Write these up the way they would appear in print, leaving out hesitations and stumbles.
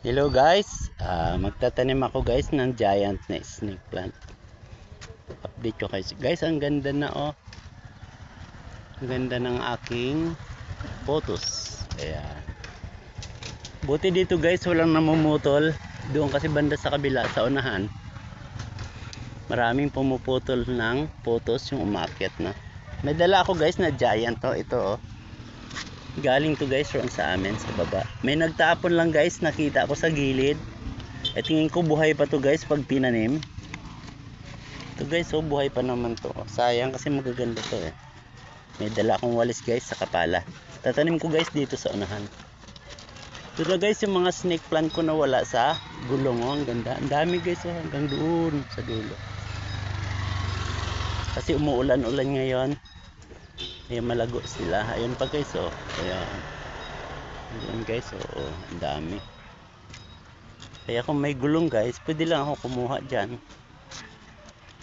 Hello guys, magtatanim ako guys ng giant na snake plant. Update ko guys. Guys, ang ganda na oh. Ang ganda ng aking photos. Ayan. Buti dito guys, walang namumutol. Doon kasi banda sa kabila, sa unahan. Maraming pumuputol ng photos yung umakyat na. May dala ako guys na giant oh. Ito oh. Galing to guys ron sa amin sa baba. May nagtapon lang guys, nakita ko sa gilid. Eh tingin ko buhay pa to guys pag tinanim. Ito guys, oh buhay pa naman to. Sayang kasi magaganda to eh. May dala akong walis guys sa kapala. Tatanim ko guys dito sa unahan. Ito na guys yung mga snake plant ko na wala sa gulong. Oh, ang ganda. Ang dami guys oh, hanggang doon sa dulo. Kasi umuulan-ulan ngayon. Kaya malago sila. Ayun pa guys oh. Ayan. Ayun guys oh, ang dami. Kaya kung may gulong guys, pwede lang ako kumuha dyan.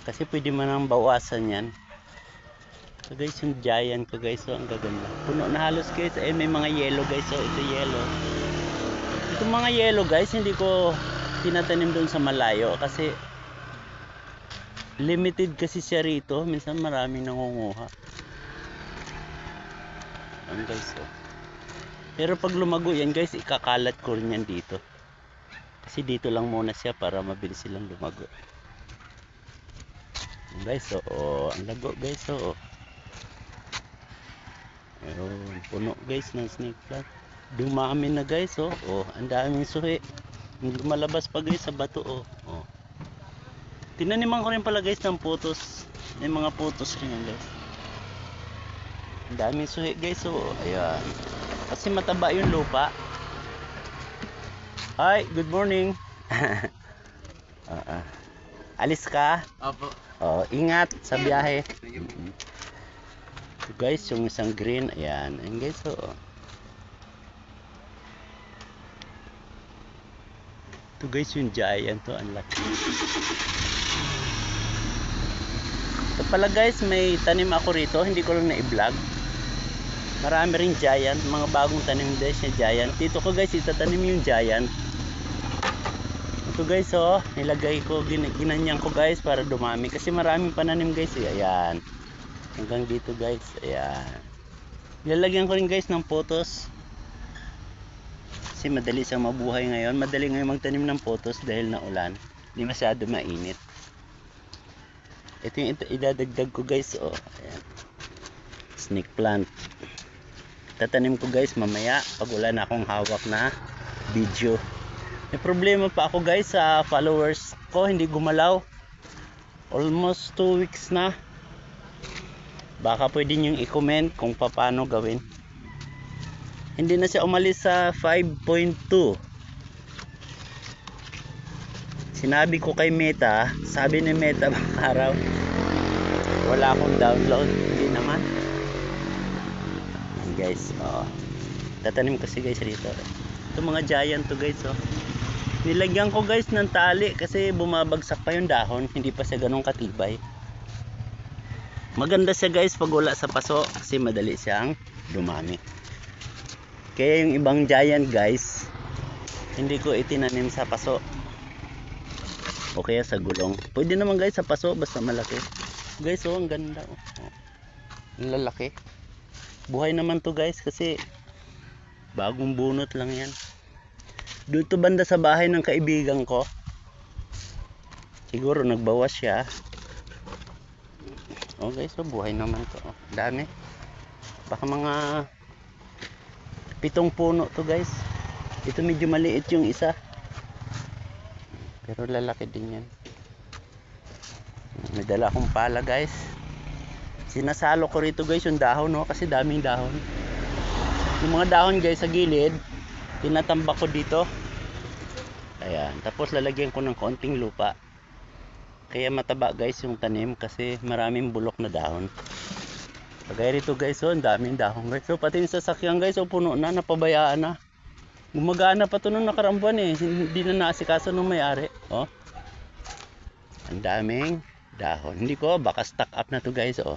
Kasi pwede man ang bawasan yan. So guys, yung giant ko guys, so ang gaganda. Puno na halos guys. Eh may mga yellow guys, so ito yellow. Itong mga yellow guys, hindi ko tinatanim doon sa malayo. Kasi limited kasi siya rito. Minsan maraming nangunguha. Ayan guys, so. Pero pag lumago yan guys, ikakalat ko rin yan dito. Kasi dito lang muna siya para mabilis silang lumago. Guys, so ang lago guys, so ayun, puno guys ng snake plant. Dumami na guys, oh ang daming suhi. Lumalabas pa guys sa bato, oh. Tinaniman ko rin pala guys ng putos. May mga putos rin yan guys. Ang daming suhi guys, oh ayan. Kasi mataba yung lupa. Hi, good morning. Alis ka? Opo. Oh, ingat sa biyahe. So guys, yung isang green, ayan. Ayan guys, oh. Ito guys, yung giant to, ang laki. Ito pala guys, may tanim ako rito, hindi ko lang na-i-vlog. Marami ring giant, mga bagong tanim guys na giant. Dito ko guys, itatanim yung giant. Ito guys, oh, nilagay ko, ginanyan ko guys para dumami. Kasi maraming pananim guys, eh. Ayan. Hanggang dito guys, ayan. Nilalagyan ko rin guys ng photos. Kasi madali siyang mabuhay ngayon. Madali ngayon magtanim ng photos dahil na ulan. Hindi masyado mainit. Ito yung idadagdag ko guys, oh. Ayan. Snake plant. Tatanim ko guys mamaya pag wala na akong hawak na video. May problema pa ako guys sa followers ko, hindi gumalaw. Almost 2 weeks na. Baka pwede nyo i-comment kung paano gawin. Hindi na siya umalis sa 5.2. Sinabi ko kay Meta, sabi ni Meta bang araw wala akong download. Hindi naman. Ayan guys, oh. Tatanim kasi guys rito. Ito mga giant to guys, oh. Nilagyan ko guys ng tali kasi bumabagsak pa yung dahon, hindi pa siya ganun katibay. Maganda siya guys pag wala sa paso kasi madali siyang dumami. Kaya yung ibang giant guys, hindi ko itinanim sa paso o kaya sa gulong. Pwede naman guys sa paso basta malaki. Guys, oh ang ganda, oh. Ang lalaki. Buhay naman to guys kasi bagong bunot lang yan. Doon to banda sa bahay ng kaibigan ko. Siguro nagbawas siya. Oh guys, so buhay naman to, oh. Dami. Baka mga 7 puno to guys. Ito medyo maliit yung isa. Pero lalaki din yan. May dala akong pala guys. Sinasalo ko rito guys yung dahon, no? Kasi daming dahon. Yung mga dahon guys sa gilid, tinatambak ko dito. Ayan. Tapos lalagyan ko ng konting lupa. Kaya mataba guys yung tanim kasi maraming bulok na dahon. Kagaya rito guys, oh, ang daming dahon guys. So pati yung sasakyan guys, oh, puno na, napabayaan na. Gumagana pa to nung nakaraang buwan eh. Hindi na naasikaso nung may-ari. Oh. Ang daming dahon. Hindi ko, baka stock up na to guys, oh.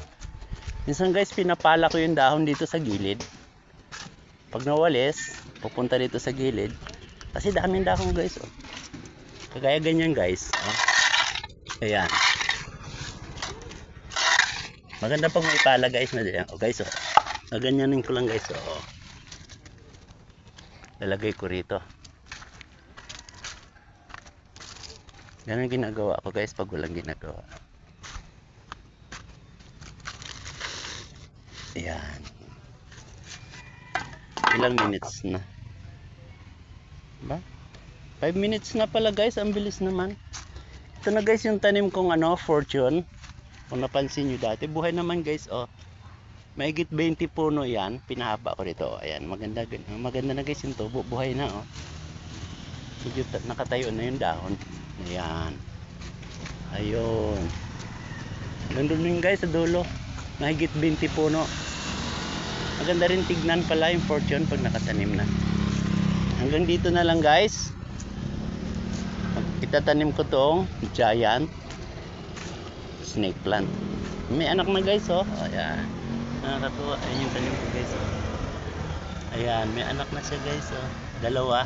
Minsan guys, pinapala ko yung dahon dito sa gilid. Pag nawalis, pupunta dito sa gilid. Kasi daming dahon guys, oh. Kagaya ganyan guys, oh. Ayan. Maganda pag may pala guys na diyan. Oh guys, oh. Gaganyanin ko lang guys, oh. Lalagay ko rito. Ganun ginagawa ko guys pag walang ginagawa. Ayan. Ilang minutes na? Ba? 5 minutes na pala guys, ang bilis naman. Ito na guys yung tanim kong fortune. Kung napansin nyo dati, buhay naman guys, oh. Mahigit 20 puno yan, pinahaba ko rito, oh. Ayan, maganda na guys yung tubo, buhay na, oh. Medyo nakatayo na yung dahon. Ayan. Ayun. Nandun yun guys sa dulo. Mahigit 20 puno. Maganda rin tignan pala yung fortune pag nakatanim na. Hanggang dito na lang guys. Itatanim ko tong giant snake plant. May anak na guys, oh. Ayan. Nakakatuwa. Ayan yung tanim ko guys, oh. Ayan, may anak na siya guys, oh. Dalawa.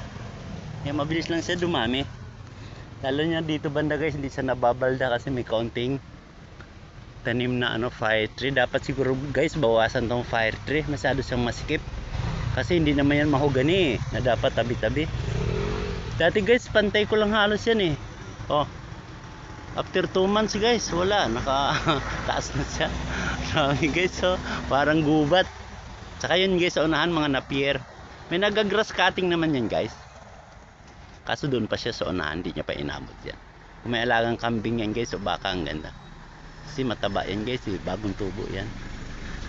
Ayan, mabilis lang siya dumami. Lalo niya dito banda guys, hindi siya nababalda kasi may kaunting tanim na fire tree. Dapat siguro guys bawasan tong fire tree, masyado siyang masikip kasi hindi naman yan mahogani na dapat tabi-tabi. Dati guys pantay ko lang halos yan, oh. After 2 months guys, wala, taas na siya. Grabe guys, oh, parang gubat. Tsaka yun guys, sa unahan mga napier. May nagagrass cutting naman yan guys, kaso doon pa siya sa unahan, hindi niya pa inabot yan. Kung may alagang kambing yan guys, so baka ang ganda. Kasi mataba yan guys, bagong tubo yan.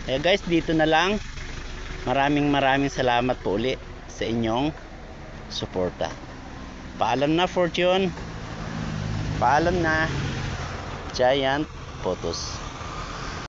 Kaya guys, dito na lang. Maraming salamat po uli sa inyong suporta. Paalam na Fortune. Paalam na Giant Photos.